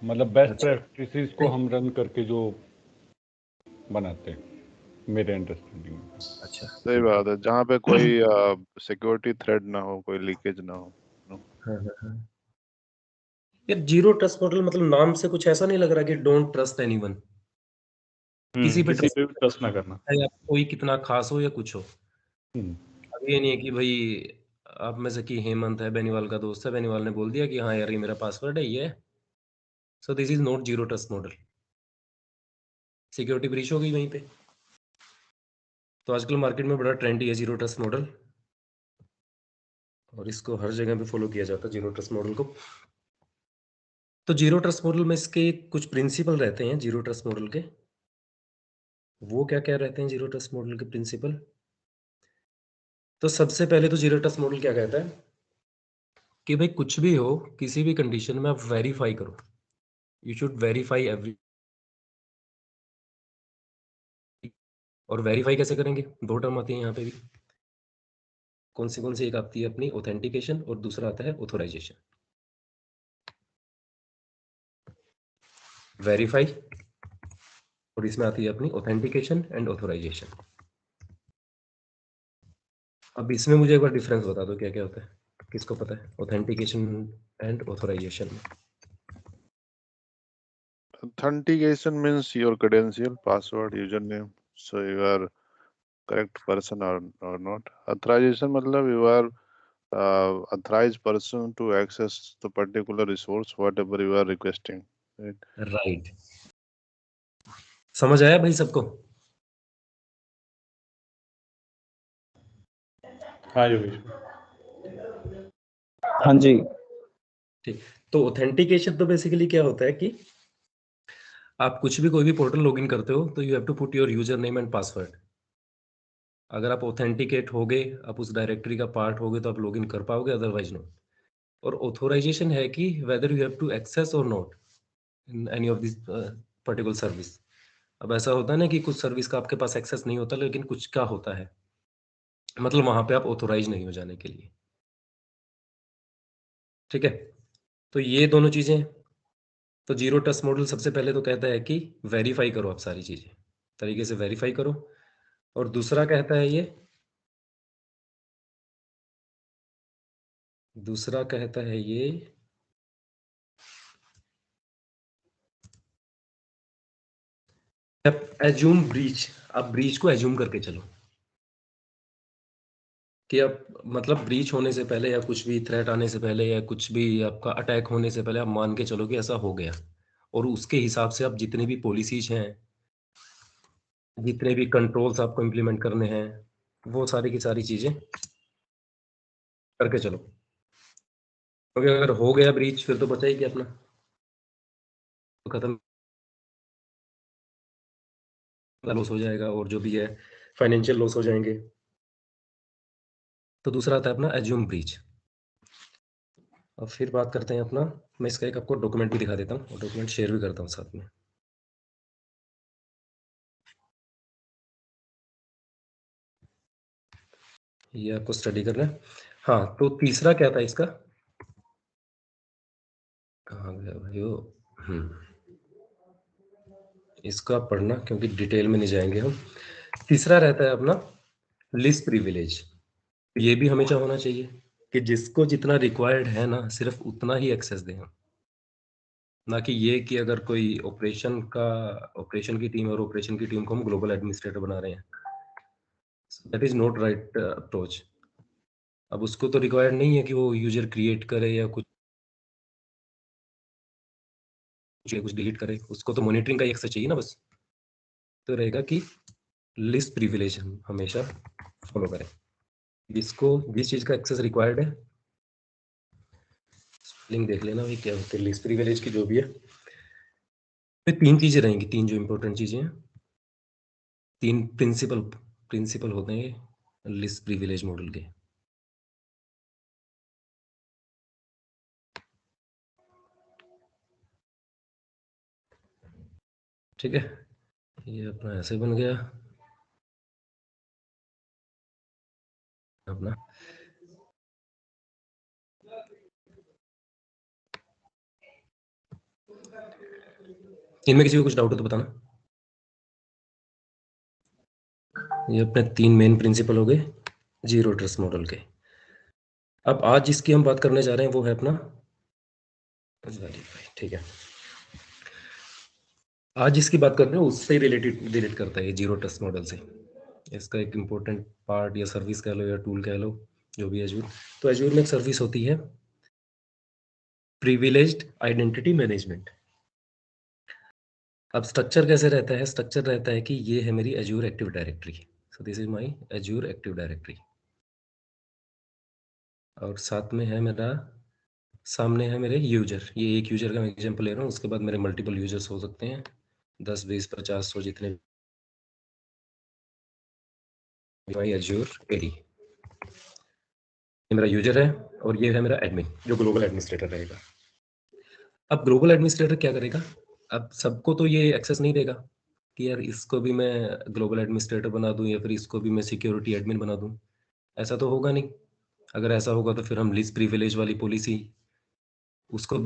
मतलब बेस्ट अच्छा प्रैक्टिसेस को हम रन करके जो बनाते हैं मेरे अंडरस्टैंडिंग में। अच्छा सही बात है, जहाँ पे कोई सिक्योरिटी थ्रेट ना हो, कोई लीकेज ना हो। हाँ हाँ हाँ। यार जीरो ट्रस्ट मॉडल मतलब नाम से कुछ ऐसा नहीं लग रहा कि डोंट ट्रस्ट एनीवन, किसी पे किसी पे भी ट्रस्ट ना करना। या कोई कितना खास हो या कुछ हो। हम्म, अब ये नहीं है कि भाई आप में से कि हेमंत है बेनीवाल का दोस्त है, बेनीवाल ने बोल दिया कि हाँ यार ये मेरा पासवर्ड है ये, so this is not zero trust model, security breach हो गई वहीं पे। तो आजकल मार्केट में बड़ा ट्रेंड ही है जीरो ट्रस्ट मॉडल, और इसको हर जगह पे फॉलो किया जाता है जीरो ट्रस्ट मॉडल को। तो जीरो ट्रस्ट मॉडल में इसके कुछ प्रिंसिपल रहते हैं जीरो ट्रस्ट मॉडल के। वो क्या क्या रहते हैं जीरो ट्रस्ट मॉडल के प्रिंसिपल? तो सबसे पहले तो जीरो ट्रस्ट मॉडल क्या कहता है कि भाई कुछ भी हो, किसी भी कंडीशन में आप वेरीफाई करो, यू शुड वेरीफाई एवरी। और वेरीफाई कैसे करेंगे? दो टर्म आती है यहाँ पे भी। कौन सी एक आती है अपनी ऑथेंटिकेशन, और दूसरा आता है ऑथोराइजेशन। वेरीफाई, और इसमें आती है अपनी ऑथेंटिकेशन एंड ऑथोराइजेशन। अब इसमें मुझे एक बार डिफरेंस बता दो क्या क्या होता है, किसको पता है ऑथेंटिकेशन एंड ऑथोराइजेशन में? Authentication means your credential, password, username, so you are correct person or not. Authorization मतलब you are authorized person to access the particular resource whatever you are requesting, right? Right, समझ आया भाई सबको? हाँ योगेश। हाँ जी। ठीक, तो ऑथेंटिकेशन तो बेसिकली क्या होता है कि आप कुछ भी कोई भी पोर्टल लॉगिन करते हो तो you have to put your user name and password. अगर आप ऑथेंटिकेट होगे, आप उस डायरेक्टरी का पार्ट होगे तो आप लॉगिन कर पाओगे, अदरवाइज नो। और ऑथोराइजेशन है कि whether you have to access और not in any of this particular service. अब ऐसा होता है ना कि कुछ सर्विस का आपके पास एक्सेस नहीं होता, लेकिन कुछ का होता है, मतलब वहां पे आप ऑथोराइज नहीं हो जाने के लिए। ठीक है, तो ये दोनों चीजें। तो जीरो ट्रस्ट मॉडल सबसे पहले तो कहता है कि वेरीफाई करो, आप सारी चीजें तरीके से वेरीफाई करो। और दूसरा कहता है ये एज्यूम ब्रीच, आप ब्रीच को एज्यूम करके चलो कि अब मतलब ब्रीच होने से पहले या कुछ भी थ्रेट आने से पहले या कुछ भी आपका अटैक होने से पहले आप मान के चलो कि ऐसा हो गया, और उसके हिसाब से आप जितने भी पॉलिसीज हैं, जितने भी कंट्रोल्स आपको इम्प्लीमेंट करने हैं, वो सारी की सारी चीजें करके चलो। क्योंकि अगर हो गया ब्रीच फिर तो बचा ही क्या अपना, तो खत्म, लॉस हो जाएगा और जो भी है फाइनेंशियल लॉस हो जाएंगे। तो दूसरा आता है अपना एज्यूम ब्रीच। अब फिर बात करते हैं अपना, मैं इसका एक आपको डॉक्यूमेंट भी दिखा देता हूँ और डॉक्यूमेंट शेयर भी करता हूँ साथ में। ये आपको स्टडी करना है। हाँ, तो तीसरा क्या था इसका, कहाँ गया भाई वो? इसका पढ़ना, क्योंकि डिटेल में नहीं जाएंगे हम। तीसरा रहता है अपना लिस्ट प्रिविलेज। ये भी हमेशा होना चाहिए कि जिसको जितना रिक्वायर्ड है ना, सिर्फ उतना ही एक्सेस दें हम, ना कि ये कि अगर कोई ऑपरेशन की टीम और ऑपरेशन की टीम को हम ग्लोबल एडमिनिस्ट्रेटर बना रहे हैं। That is not right approach. अब उसको तो रिक्वायर्ड नहीं है कि वो यूजर क्रिएट करे या कुछ डिलीट करे, उसको तो मॉनिटरिंग का ही एक्सेस चाहिए ना बस। तो रहेगा कि लिस्ट प्रिविलेज हम हमेशा फॉलो करें, जिसको जिस चीज़ का एक्सेस रिक्वायर्ड है। लिंक देख लेना भाई क्या होते हैं लिस्ट प्रिविलेज की, जो भी है। तो तीन चीज़ें रहेंगी, तीन जो इंपॉर्टेंट चीज़ें हैं, तीन प्रिंसिपल होते हैं लिस्ट प्रिविलेज मॉडल के। ठीक है, ये अपना ऐसे बन गया अपना। इनमें किसी को कुछ डाउट हो तो बताना। ये अपने 3 मेन प्रिंसिपल हो गए जीरो ट्रस्ट मॉडल के। अब आज जिसकी हम बात करने जा रहे हैं वो है अपना वेरीफाई, ठीक है। आज जिसकी बात कर रहे हैं उससे रिलेट करता है ये जीरो ट्रस्ट मॉडल से। इसका एक इम्पोर्टेंट पार्ट या सर्विस कह लो या टूल कह लो, जो भी एजूर। तो एजूर में एक सर्विस होती है प्रिविलेज्ड आइडेंटिटी मैनेजमेंट। अब स्ट्रक्चर कैसे रहता है? स्ट्रक्चर रहता है कि ये है मेरी Azure active directory, so this is my Azure active directory, और साथ में है मेरा, सामने है मेरे यूजर। ये एक यूजर का मैं एग्जांपल ले रहा हूँ, उसके बाद मेरे मल्टीपल यूजर्स हो सकते हैं 10 20 50 100 जितने। माय एजूर एडी, ये मेरा यूजर है और ये है मेरा एडमिन जो ग्लोबल एडमिनिस्ट्रेटर रहेगा। अब ग्लोबल एडमिनिस्ट्रेटर क्या करेगा? अब सबको तो ये एक्सेस नहीं देगा कि यार इसको भी मैं ग्लोबल एडमिनिस्ट्रेटर बना दूं या फिर इसको भी मैं सिक्योरिटी एडमिन बना दूं। ऐसा तो होगा नहीं। अगर ऐसा होगा तो फिर हम लिस्ट प्रिविलेज वाली पॉलिसी उसको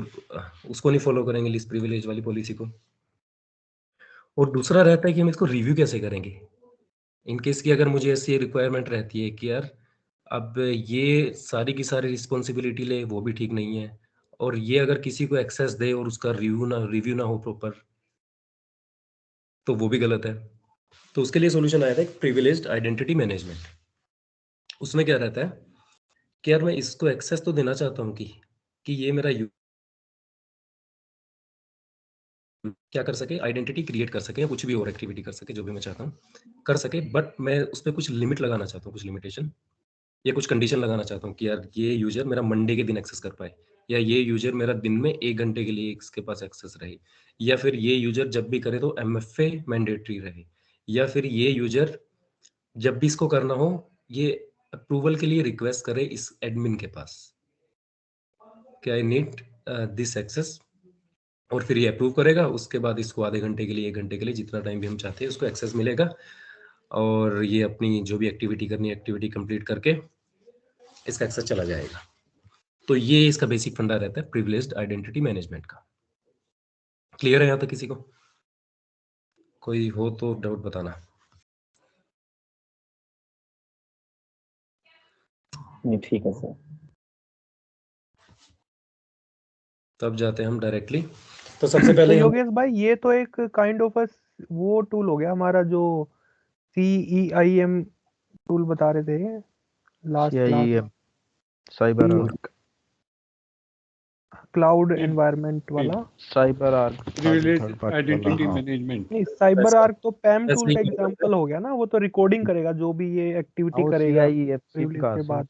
उसको नहीं फॉलो करेंगे, लिस्ट प्रिविलेज वाली पॉलिसी को। और दूसरा रहता है कि हम इसको रिव्यू कैसे करेंगे इन केस की अगर मुझे ऐसी रिक्वायरमेंट रहती है कि यार अब ये सारी की सारी रिस्पॉन्सिबिलिटी ले, वो भी ठीक नहीं है, और ये अगर किसी को एक्सेस दे और उसका रिव्यू ना हो प्रॉपर, तो वो भी गलत है। तो उसके लिए सॉल्यूशन आया था एक प्रिविलेज्ड आइडेंटिटी मैनेजमेंट। उसमें क्या रहता है कि यार मैं इसको एक्सेस तो देना चाहता हूँ कि ये मेरा क्या कर सके, आइडेंटिटी क्रिएट कर सके या कुछ भी और एक्टिविटी कर सके, जो भी मैं चाहता हूँ कर सके, बट मैं उस पर कुछ लिमिट लगाना चाहता हूँ, कुछ लिमिटेशन या कुछ कंडीशन लगाना चाहता हूँ कि यार ये यूजर मेरा मंडे के दिन एक्सेस कर पाए, या ये यूजर मेरा दिन में 1 घंटे के लिए इसके पास एक्सेस रहे, या फिर ये यूजर जब भी करे तो MFA मैंडेटरी रहे, या फिर ये यूजर जब भी इसको करना हो ये अप्रूवल के लिए रिक्वेस्ट करे इस एडमिन के पास कि आई नीड दिस एक्सेस, और फिर ये अप्रूव करेगा। उसके बाद इसको आधे घंटे के लिए 1 घंटे के लिए जितना टाइम भी हम चाहते हैं उसको एक्सेस मिलेगा, और ये अपनी जो भी एक्टिविटी करनी है एक्टिविटी कंप्लीट करके इसका एक्सेस चला जाएगा। तो ये इसका बेसिक फंडा रहता है प्रिविलेज्ड आइडेंटिटी मैनेजमेंट का। क्लियर है यहाँ तक किसी को? कोई हो तो डाउट बताना। नहीं ठीक है सर। तब जाते हैं हम डायरेक्टली। तो सबसे पहले तो हम योगेश भाई ये तो एक काइंड ऑफ वो टूल हो गया हमारा जो CEIM टूल बता रहे थे last class, CIEM CyberArk, cloud environment वाला। CyberArk privilege identity management. नहीं, साइबर आर्क तो पैम ऐसे टूल ही का क्या करते एग्जांपल हो गया ना, वो तो रिकॉर्डिंग करेगा जो भी ये एक्टिविटी वो करेगा CIEM प्रिविलेज का के बाद।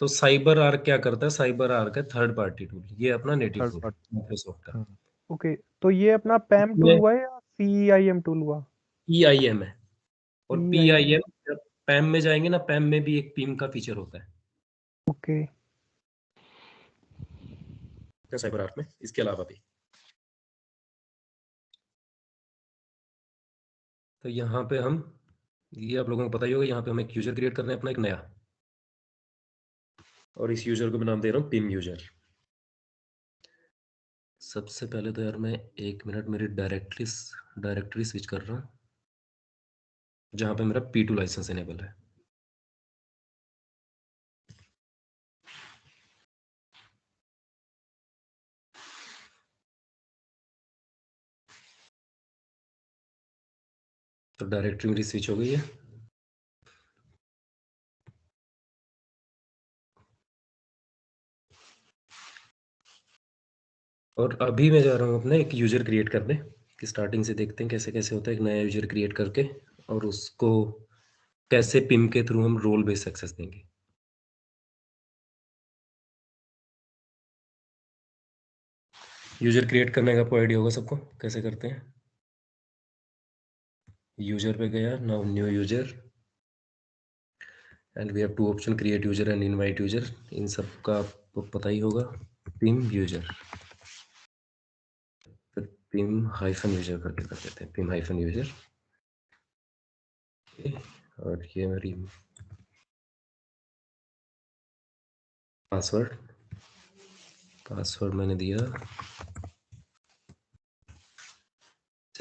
तो साइबर आर्क क्या करता है? साइबर आर्क है थर्ड पार्टी टूल, ये अपना native third tool party. Microsoft का। ओके, तो ये अपना पैम टूल इसमें हुआ या CEIM टूल हुआ? PIM है, और CEIM, PIM जब पैम में जाएंगे ना, पैम में भी एक PIM का फीचर होता है ओके। साइबर आर्क में, इसके अलावा भी। तो यहाँ पे हम, ये आप लोगों को पता ही होगा, यहाँ पे हम एक यूजर क्रिएट कर रहे हैं अपना एक नया, और इस यूजर को मैं नाम दे रहा हूँ पिम यूजर। सबसे पहले तो यार मैं 1 मिनट मेरी डायरेक्टरी स्विच कर रहा हूँ जहाँ पे मेरा P2 लाइसेंस इनेबल है। तो डायरेक्टरी मेरी स्विच हो गई है। और अभी मैं जा रहा हूँ अपना एक यूजर क्रिएट करने, कि स्टार्टिंग से देखते हैं कैसे कैसे होता है एक नया यूजर क्रिएट करके, और उसको कैसे पिम के थ्रू हम रोल बेस्ड एक्सेस देंगे। यूजर क्रिएट करने का कोई आइडिया होगा सबको कैसे करते हैं? यूजर पे गया, now new user, and we have 2 option, create user and invite user. इन सब का आपको पता ही होगा। पिम यूजर, फिर पिम हाइफन यूजर करके कर देते हैं, पिम हाइफन यूजर। और ये मेरी पासवर्ड मैंने दिया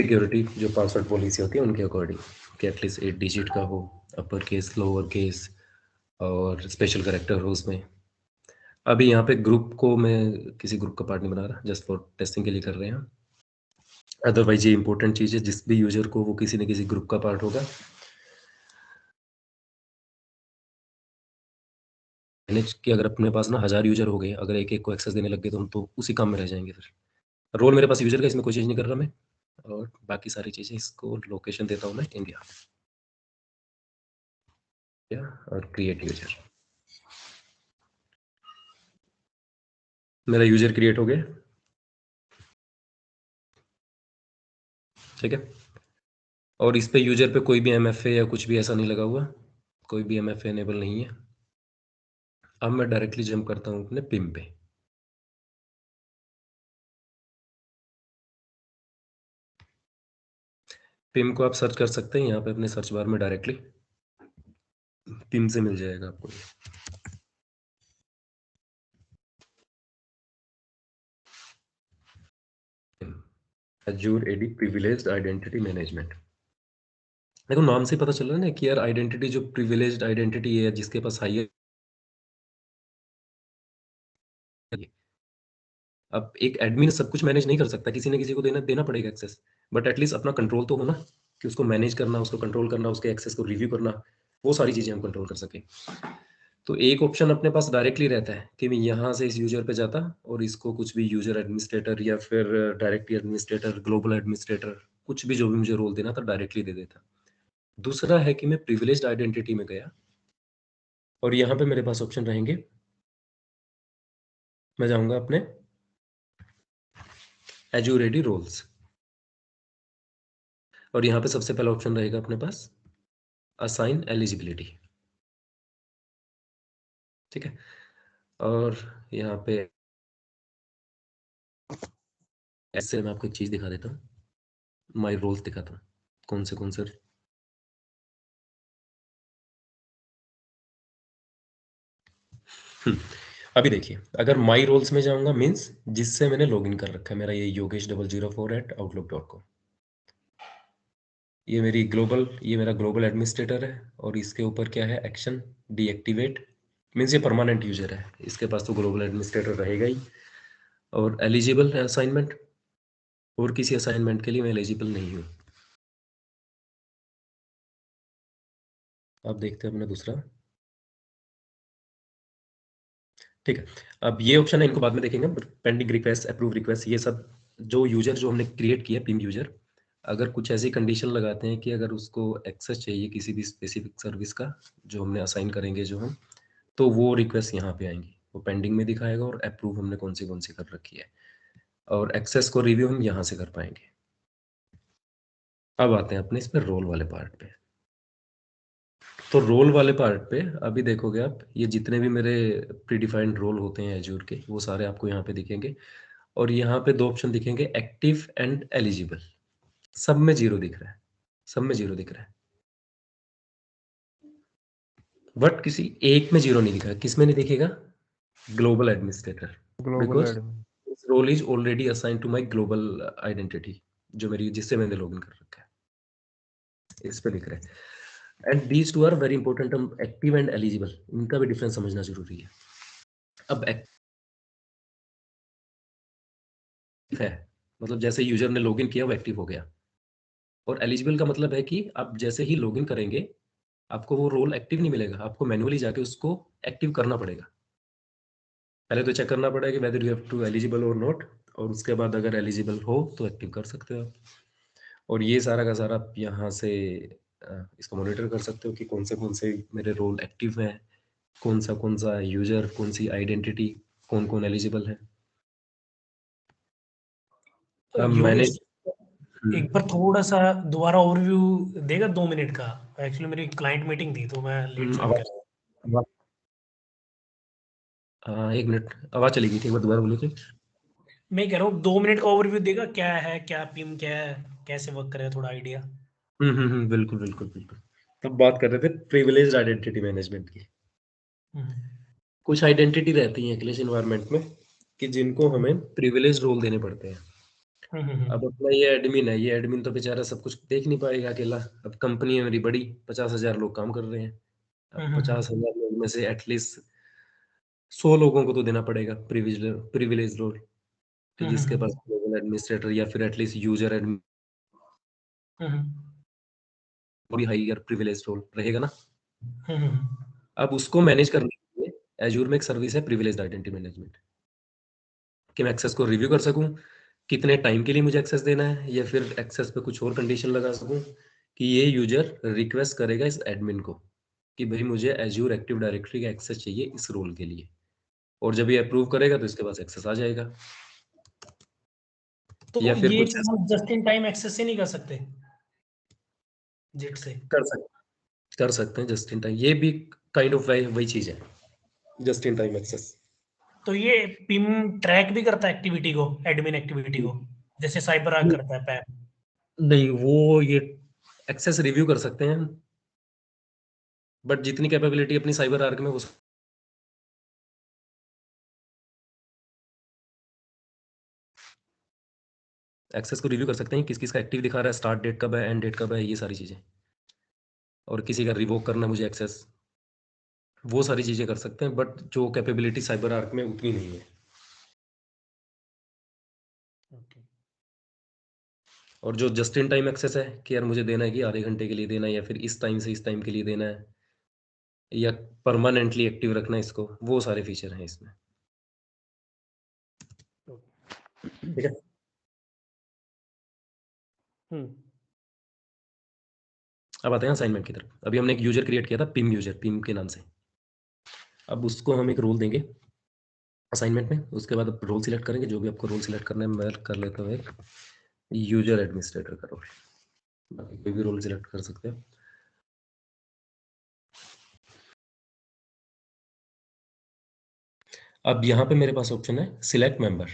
सिक्योरिटी जो पासवर्ड पॉलिसी होती है उनके अकॉर्डिंग कि एटलीस्ट 8 डिजिट का हो, अपर केस, लोअर केस और स्पेशल कैरेक्टर हो उसमें। अभी यहाँ पे ग्रुप को मैं किसी ग्रुप का पार्ट नहीं बना रहा, जस्ट फॉर टेस्टिंग के लिए कर रहे हैं। अदरवाइज ये इंपॉर्टेंट चीज़ है, जिस भी यूजर को वो किसी न किसी ग्रुप का पार्ट होगा, मैनेज कि अगर अपने पास ना 1000 यूजर हो गए, अगर एक एक को एक्सेस देने लग गए तो हम तो उसी काम में रह जाएंगे। फिर रोल मेरे पास यूजर का, इसमें कोई चीज़ नहीं कर रहा मैं, और बाकी सारी चीज़ें इसको लोकेशन देता हूँ मैं इंडिया और क्रिएट यूजर। मेरा यूजर क्रिएट हो गया, ठीक है। और इस पे यूजर पे कोई भी MFA या कुछ भी ऐसा नहीं लगा हुआ, कोई भी MFA एनेबल नहीं है। अब मैं डायरेक्टली जंप करता हूँ अपने पिम पे। पिम को आप सर्च कर सकते हैं यहाँ पे अपने सर्च बार में, डायरेक्टली पिम से मिल जाएगा आपको। Azure AD privileged identity management. देखो नाम से पता चल रहा है ना कि यार आइडेंटिटी जो प्रिविलेज्ड आइडेंटिटी है, जिसके पास हाई है। अब एक एडमिन सब कुछ मैनेज नहीं कर सकता, किसी न किसी को देना पड़ेगा एक्सेस, बट एटलीस्ट अपना कंट्रोल तो हो ना, कि उसको मैनेज करना, उसको कंट्रोल करना, उसके एक्सेस को रिव्यू करना, वो सारी चीजें हम कंट्रोल कर सके। तो एक ऑप्शन अपने पास डायरेक्टली रहता है कि मैं यहाँ से इस यूजर पे जाता और इसको कुछ भी यूजर एडमिनिस्ट्रेटर या फिर डायरेक्टली एडमिनिस्ट्रेटर, ग्लोबल एडमिनिस्ट्रेटर, कुछ भी जो भी मुझे रोल देना था डायरेक्टली दे देता। दूसरा है कि मैं प्रिविलेज्ड आइडेंटिटी में गया और यहाँ पे मेरे पास ऑप्शन रहेंगे। मैं जाऊंगा अपने Azure AD रोल्स और यहाँ पे सबसे पहला ऑप्शन रहेगा अपने पास असाइन एलिजिबिलिटी, ठीक है। और यहाँ पे ऐसे मैं आपको एक चीज दिखा देता हूँ, माई रोल्स दिखाता हूँ कौन से अभी देखिए, अगर माई रोल्स में जाऊंगा मीन्स जिससे मैंने लॉगिन कर रखा है, मेरा ये yogesh004@outlook.com, ये मेरा ग्लोबल एडमिनिस्ट्रेटर है और इसके ऊपर क्या है, एक्शन डीएक्टिवेट, मीन्स ये परमानेंट यूजर है, इसके पास तो ग्लोबल एडमिनिस्ट्रेटर रहेगा ही। और एलिजिबल है असाइनमेंट, और किसी असाइनमेंट के लिए मैं एलिजिबल नहीं हूँ। अब देखते हैं अपना दूसरा, ठीक है। अब ये ऑप्शन है, इनको बाद में देखेंगे। पेंडिंग रिक्वेस्ट, अप्रूव रिक्वेस्ट, ये सब जो यूजर जो हमने क्रिएट किया पिम यूजर, अगर कुछ ऐसी कंडीशन लगाते हैं कि अगर उसको एक्सेस चाहिए किसी भी स्पेसिफिक सर्विस का जो हमने असाइन करेंगे जो हम, तो वो रिक्वेस्ट यहाँ पे आएंगी, वो पेंडिंग में दिखाएगा और अप्रूव हमने कौन सी कर रखी है, और एक्सेस को रिव्यू हम यहाँ से कर पाएंगे। अब आते हैं अपने इस पे रोल वाले पार्ट पे। तो रोल वाले पार्ट पे अभी देखोगे आप, ये जितने भी मेरे प्रीडिफाइंड रोल होते हैं एज्योर के, वो सारे आपको यहाँ पे दिखेंगे। और यहाँ पे दो ऑप्शन दिखेंगे, एक्टिव एंड एलिजिबल। सब में 0 दिख रहा है, सब में 0 दिख रहा है, बट किसी एक में 0 नहीं दिख रहा। किस में नहीं दिखेगा? Global administrator, global because admin. This role is already assign to my global identity, जो मेरी जिससे मैंने लॉगिन कर रखा है, इस पे दिख रहा है। And these two are very important, हम एक्टिव एंड एलिजिबल, इनका भी डिफरेंस समझना जरूरी है। अब एक्टिव है मतलब जैसे यूजर ने लॉगिन किया वो एक्टिव हो गया, और एलिजिबल का मतलब है कि आप जैसे ही लॉगिन करेंगे आपको वो रोल एक्टिव नहीं मिलेगा, आपको मैन्युअली जाके उसको एक्टिव करना पड़ेगा। पहले तो चेक करना पड़ेगा कि whether you have to eligible और नॉट, और उसके बाद अगर एलिजिबल हो तो एक्टिव कर सकते हो आप। और ये सारा का सारा आप यहाँ से इसको मॉनिटर कर सकते हो कि कौन से मेरे रोल एक्टिव हैं, कौन सा यूजर, कौन सी आइडेंटिटी, कौन एलिजिबल है। अब मैंने योगेश, एक बार थोड़ा सा दोबारा ओवरव्यू देगा 2 मिनट का? एक्चुअली मेरी क्लाइंट मीटिंग थी तो मैं लेट ज्वाइन कर रहा हूँ। 1 मिनट, आवाज चली गई थी, एक बार दोबारा बोलिए। मैं कह रहा हूँ 2 मिनट का ओवरव्यू देगा, क्या है, क्या पिम क्या है, कैसे वर्क करेगा, थोड़ा आइडिया। बिल्कुल। तब बात कर रहे थे प्रिविलेज्ड आइडेंटिटी मैनेजमेंट की। कुछ आइडेंटिटी रहती है क्लैश इन्वायरमेंट में कि जिनको हमें प्रिविलेज रोल देने पड़ते हैं। अब अपना ये एडमिन है, ये एडमिन तो बेचारा सब कुछ देख नहीं पाएगा अकेला। अब कंपनी है मेरी बड़ी, 50,000 लोग काम कर रहे हैं। अब 50,000 लोग में से एटलीस्ट 100 लोगों को तो देना पड़ेगा प्रिविलेज रोल, कि जिसके पास ग्लोबल एडमिनिस्ट्रेटर या फिर एटलीस्ट यूजर एडमिन भी हायर प्रिविलेज रोल रहेगा ना। अब उसको मैनेज करने के लिए एजूर में एक सर्विस है प्रिविलेज्ड आइडेंटिटी मैनेजमेंट, कि मैं एक्सेस को रिव्यू कर सकूं, कितने टाइम के लिए मुझे एक्सेस देना है, या फिर एक्सेस पे कुछ और कंडीशन लगा सकूं कि ये यूजर रिक्वेस्ट करेगा इस एडमिन को कि भाई मुझे एजूर एक्टिव डायरेक्टरी का एक्सेस चाहिए इस रोल के लिए, और जब ये अप्रूव करेगा तो इसके पास एक्सेस आ जाएगा। तो या फिर ये कुछ चीज हम जस्ट इन टाइम एक्सेस से नहीं कर सकते जेट से? कर सकते हैं जस्ट इन टाइम, ये भी काइंड ऑफ वही चीज है, जस्ट इन टाइम एक्सेस। तो ये पिम ट्रैक भी करता है एक्टिविटी को, एडमिन एक्टिविटी को, जैसे साइबर आर्क करता है पैम? नहीं, वो ये एक्सेस रिव्यू कर सकते हैं, बट जितनी कैपेबिलिटी अपनी साइबर आर्क में उस एक्सेस को रिव्यू कर सकते हैं, किस किस का एक्टिव दिखा रहा है, स्टार्ट डेट कब है, एंड डेट कब है, ये सारी चीजें, और किसी का रिवोक करना मुझे एक्सेस, वो सारी चीजें कर सकते हैं, बट जो कैपेबिलिटी साइबर आर्क में उतनी नहीं है। और जो जस्ट इन टाइम एक्सेस है कि यार मुझे देना है कि आधे घंटे के लिए देना है, या फिर इस टाइम से इस टाइम के लिए देना है, या परमानेंटली एक्टिव रखना है इसको, वो सारे फीचर हैं इसमें। ठीक है। अब आते हैं असाइनमेंट की तरफ। अभी हमने एक यूजर क्रिएट किया था पिम यूजर, पिम के नाम से। अब उसको हम एक रोल देंगे असाइनमेंट में, उसके बाद आप रोल सिलेक्ट करेंगे, जो भी आपको रोल सिलेक्ट करना है। मैं कर लेता हूँ एक यूजर एडमिनिस्ट्रेटर का रोल, बाकी कोई भी रोल सिलेक्ट कर सकते हैं। अब यहाँ पे मेरे पास ऑप्शन है select member,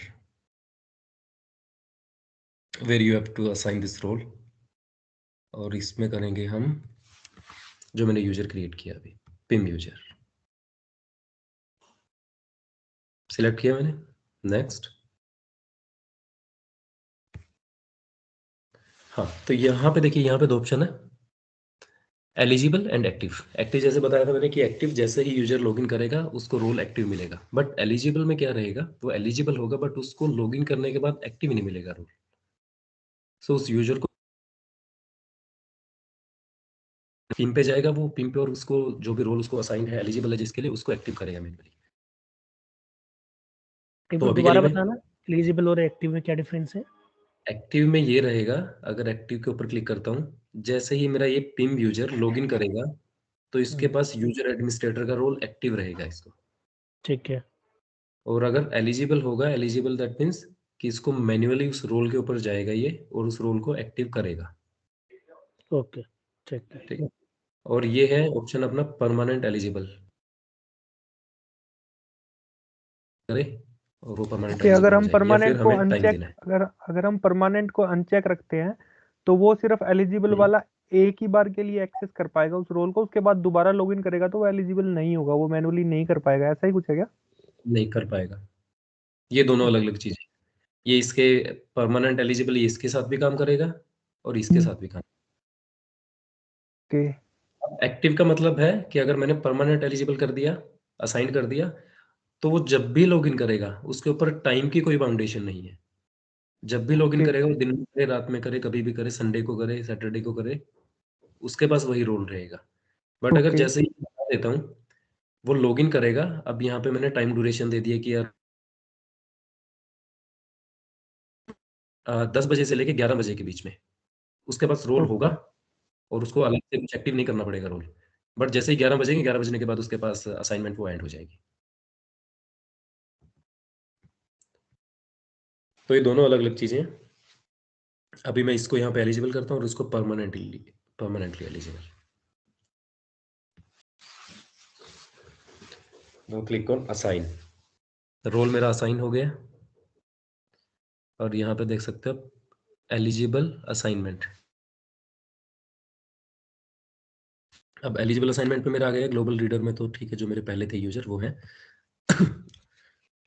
where you have to assign this role, और इसमें करेंगे हम जो मैंने यूजर क्रिएट किया अभी, पिम यूजर सिलेक्ट किया मैंने। नेक्स्ट। हाँ, तो यहाँ पे देखिए, यहाँ पे दो ऑप्शन है, एलिजिबल एंड एक्टिव। एक्टिव जैसे बताया था मैंने कि एक्टिव जैसे ही यूजर लॉगिन करेगा उसको रोल एक्टिव मिलेगा, बट एलिजिबल में क्या रहेगा, वो एलिजिबल होगा बट उसको लॉगिन करने के बाद एक्टिव नहीं मिलेगा रोल। सो उस यूजर को पिन पे जाएगा, वो पिन पे, और उसको जो भी रोल उसको असाइन है, एलिजिबल है जिसके लिए, उसको एक्टिव करेगा मैन्युअली। तो अभी दोबारा बताना, एलिजिबल और एक्टिव में क्या डिफरेंस है? एक्टिव में ये रहेगा, अगर एक्टिव के ऊपर क्लिक करता हूँ, जैसे ही मेरा ये पिम यूजर लॉगिन करेगा तो इसके पास यूजर एडमिनिस्ट्रेटर का रोल एक्टिव रहेगा इसको। ठीक है। और अगर एलिजिबल होगा, एलिजिबल दैट मीन्स कि इसको मैन्युअली उस रोल के ऊपर जाएगा ये, और उस रोल को एक्टिव करेगा। ओके, ठीक है। ठीक है। और ये है ऑप्शन अपना परमानेंट एलिजिबल करे, और वो परमानेंट कि अगर एलिजिबल हो हम जाएगी, या फिर परमानेंट को हमें टाइम अनचेक, देना है। अगर हम परमानेंट को अनचेक रखते हैं तो वो सिर्फ एलिजिबल वाला एक ही बार के लिए एक्सेस कर पाएगा उस रोल को, उसके बाद दोबारा लॉगिन करेगा तो वो एलिजिबल नहीं होगा, वो मैनुअली नहीं कर पाएगा, ऐसा ही कुछ है क्या? नहीं कर पाएगा। ये दोनों अलग अलग चीजें, ये इसके परमानेंट एलिजिबल ये इसके साथ भी काम करेगा और इसके साथ भी काम। ओके। एक्टिव का मतलब है कि अगर मैंने परमानेंट एलिजिबल कर दिया, असाइन कर दिया, तो वो जब भी लॉगिन करेगा उसके ऊपर टाइम की कोई बाउंडेशन नहीं है। जब भी लॉगिन ओके। करेगा, वो दिन में करे, रात में करे, कभी भी करे, संडे को करे, सैटरडे को करे, उसके पास वही रोल रहेगा। बट अगर ओके। जैसे ही बता देता हूँ वो लॉगिन करेगा, अब यहाँ पे मैंने टाइम ड्यूरेशन दे दिया कि यार 10 बजे से लेके 11 बजे के बीच में उसके पास रोल होगा, और उसको अलग से कुछ एक्टिव नहीं करना पड़ेगा रोल। बट जैसे ही 11 बजेंगे, 11 बजने के बाद उसके पास असाइनमेंट वो एंड हो जाएगी। तो ये दोनों अलग अलग चीजें हैं। अभी मैं इसको यहाँ पे एलिजिबल करता हूँ और इसको permanently eligible. Click on assign, role मेरा असाइन हो गया, और यहाँ पे देख सकते हो एलिजिबल असाइनमेंट। अब एलिजिबल असाइनमेंट में मेरा आ गया ग्लोबल रीडर में, तो ठीक है, जो मेरे पहले थे यूजर वो है।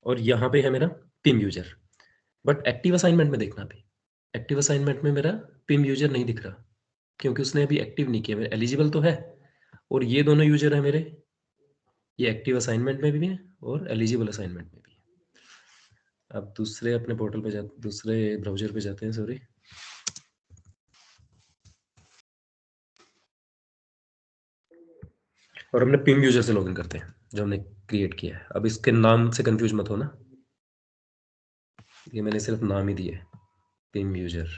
और यहाँ पे है मेरा Pym user. But active assignment में देखना भी, एक्टिव असाइनमेंट में मेरा पिम यूजर नहीं दिख रहा क्योंकि उसने अभी एक्टिव नहीं किया। मेरा एलिजिबल तो है और ये दोनों यूजर है मेरे, ये एक्टिव असाइनमेंट में भी है और एलिजिबल असाइनमेंट में भी है। अब दूसरे अपने पोर्टल पे जाते, दूसरे ब्राउजर पे जाते हैं, सॉरी। और हमने पिम यूजर से लॉगिन करते हैं जो हमने क्रिएट किया है। अब इसके नाम से कंफ्यूज मत हो ना, ये मैंने सिर्फ नाम ही दिया है, पिम यूजर।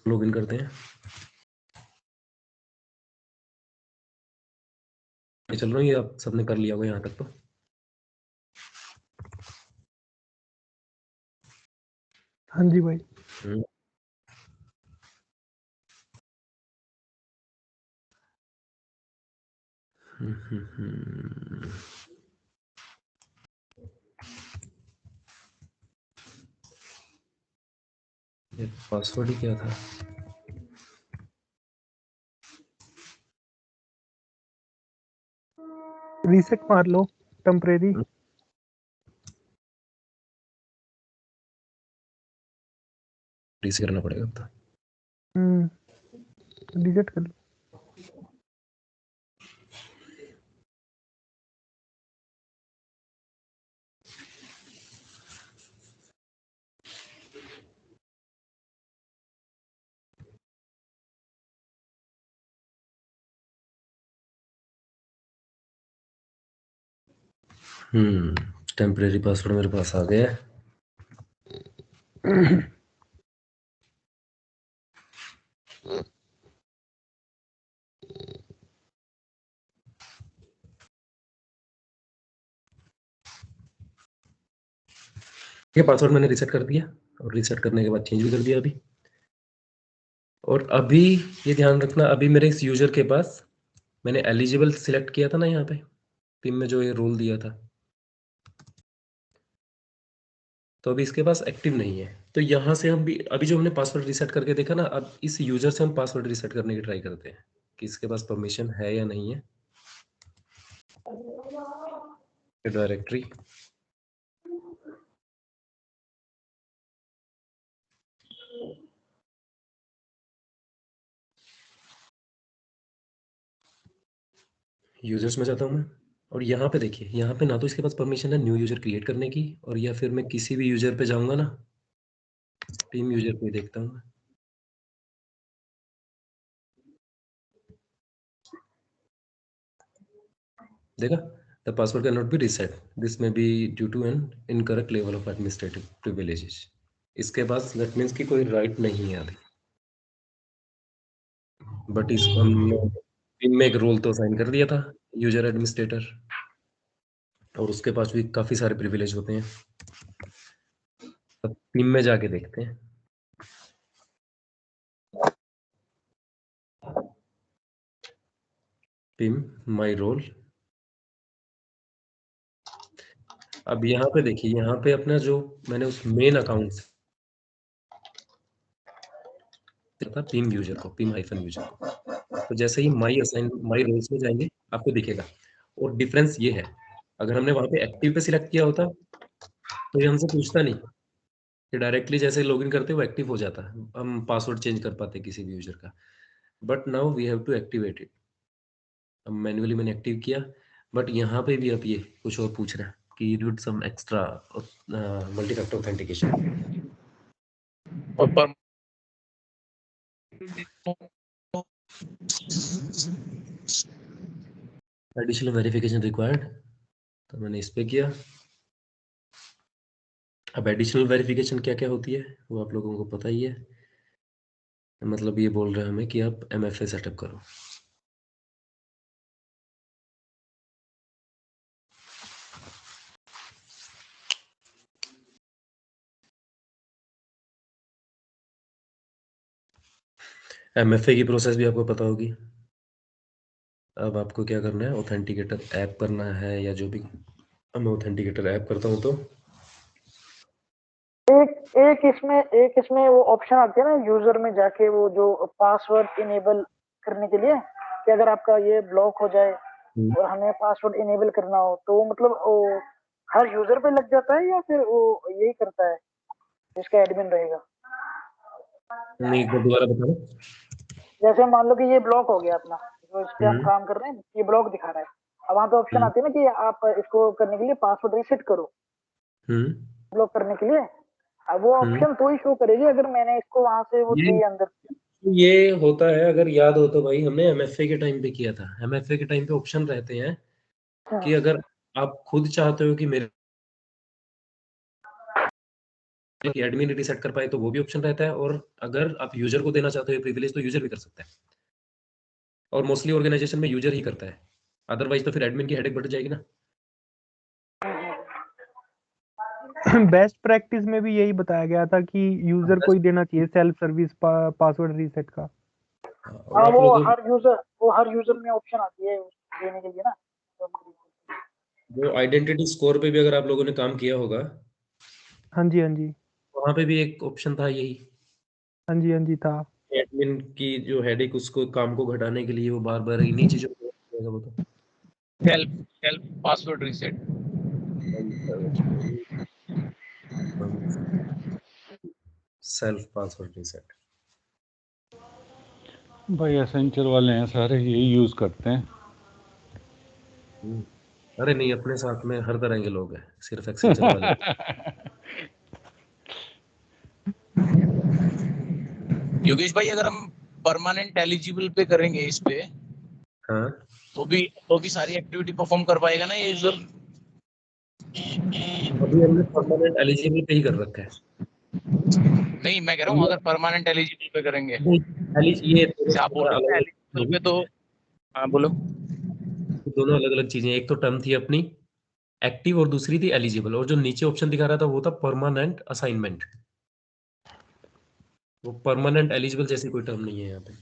लॉगिन करते हैं। मैं चल रहा हूँ, ये आप सबने कर लिया होगा यहाँ तक तो। हाँ जी भाई। ये पासवर्ड ही क्या था? रीसेट मार लो टेम्परेरी। रीसेट करना पड़ेगा अब तो। रीसेट कर लो। टेम्परेरी पासवर्ड मेरे पास आ गया है। ये पासवर्ड मैंने रीसेट कर दिया और रीसेट करने के बाद चेंज भी कर दिया अभी। और अभी ये ध्यान रखना, अभी मेरे इस यूजर के पास मैंने एलिजिबल सिलेक्ट किया था ना यहाँ पे पिम में, जो ये रोल दिया था, तो अभी इसके पास एक्टिव नहीं है। तो यहाँ से हम भी अभी जो हमने पासवर्ड रीसेट करके देखा ना, अब इस यूजर से हम पासवर्ड रीसेट करने की ट्राई करते हैं कि इसके पास परमिशन है या नहीं है। डायरेक्टरी यूजर्स में जाता हूँ मैं, और यहाँ पे देखिए, यहाँ पे ना तो इसके पास परमिशन है न्यू यूजर क्रिएट करने की, और या फिर मैं किसी भी यूजर पे जाऊंगा ना, टीम यूजर पे देखता हूँ मैं। देखा, the password can not be reset, this may be due to an incorrect level of administrative privileges. इसके पास दैट मीन्स कि कोई राइट नहीं है अभी, बट इस हमने टीम में एक रोल तो साइन कर दिया था, यूजर एडमिनिस्ट्रेटर, और उसके पास भी काफी सारे प्रिविलेज होते हैं। अब टीम में जाके देखते हैं। टीम माय रोल, अब यहाँ पे देखिए, यहाँ पे अपना जो मैंने उस मेन अकाउंट से था पिम यूजर को, पिम हाइफन यूजर को, तो जैसे ही माई रोल्स में जाएंगे आपको दिखेगा। और डिफरेंस ये है, अगर हमने वहां पे एक्टिव पे सिलेक्ट किया होता तो ये हमसे पूछता नहीं, कि डायरेक्टली जैसे लॉगिन करते वो एक्टिव हो जाता, हम पासवर्ड चेंज कर पाते किसी भी यूजर का। But now we have to activate it. अब मैन्युअली मैंने एक्टिव किया, बट यहाँ पे भी अब ये कुछ और पूछ रहा है कि you need some extra multi factor authentication. Additional verification required, तो मैंने इस पे किया। अब एडिशनल वेरिफिकेशन क्या क्या होती है वो आप लोगों को पता ही है, मतलब ये बोल रहे हैं हमें कि आप MFA सेटअप करो। MFA की प्रोसेस भी आपको पता होगी। अब आपको क्या करना है, ऑथेंटिकेटर ऐप करना है, या जो भी, मैं ऑथेंटिकेटर ऐप करता हूँ तो एक इसमें वो ऑप्शन आती है ना यूजर में जाके, वो जो पासवर्ड इनेबल करने के लिए कि अगर आपका ये ब्लॉक हो जाए और हमें पासवर्ड इनेबल करना हो तो मतलब वो हर यूजर पे लग जाता है या फिर वो यही करता है जिसका एडमिन रहेगा? नहीं, एक बार दोबारा बताना। जैसे मान लो कि ये ब्लॉक हो गया अपना, जो इस पे हम काम कर रहे हैं ये ब्लॉक दिखा रहा है, अब वहाँ पे ऑप्शन आती है ना कि आप इसको करने के लिए पासवर्ड रीसेट करो ब्लॉक करने के लिए। अब वो ऑप्शन तो ही शो करेगी अगर मैंने इसको वहां से वो दी अंदर। ये होता है, अगर याद हो तो भाई, हमने एमएफए के टाइम पे किया था। एमएफए के टाइम पे ऑप्शन रहते हैं कि अगर आप खुद चाहते हो कि मेरे एडमिन रीसेट कर पाए तो वो भी ऑप्शन रहता है, और अगर आप यूजर को देना चाहते हो प्रिविलेज तो यूजर भी कर सकता है, और मोस्टली ऑर्गेनाइजेशन में यूजर ही करता है, अदरवाइज तो फिर एडमिन की हेडेक बढ़ जाएगी ना। बेस्ट प्रैक्टिस में भी यही बताया गया था कि यूजर को ही देना चाहिए सेल्फ सर्विस पासवर्ड रीसेट का। हाँ, वो हर यूजर में ऑप्शन आती है देने के लिए ना। वो आइडेंटिटी स्कोर पे भी अगर आप लोगों ने काम किया होगा, हाँ जी हाँ जी, वहाँ पे भी एक ऑप्शन था यही, हाँ जी था। एडमिन की जो हेडेक उसको काम को घटाने के लिए वो बार बार इन्हीं चीजों को करेगा वो तो self password reset. Self password reset भाई एसेंचर वाले हैं सारे यही यूज करते हैं। अरे नहीं, अपने साथ में हर तरह के लोग हैं, सिर्फ एक्सेंचर वाले। योगेश भाई, अगर हम परमानेंट एलिजिबल पे करेंगे इस पे, हाँ, तो भी सारी एक्टिविटी परफॉर्म कर पाएगा ना ये यूजर? अभी हमने परमानेंट एलिजिबल पे ही कर रखा है। नहीं, मैं कह रहा हूँ अगर परमानेंट एलिजिबल पे करेंगे, ये आप बोल रहे थे एलिजिबल पे, तो हाँ बोलो। दोनों अलग अलग चीजें, एक तो टर्म थी अपनी एक्टिव और दूसरी थी एलिजिबल, और जो नीचे ऑप्शन दिखा रहा था वो था परमानेंट असाइनमेंट। वो परमानेंट एलिजिबल जैसी कोई टर्म नहीं है यहाँ पे।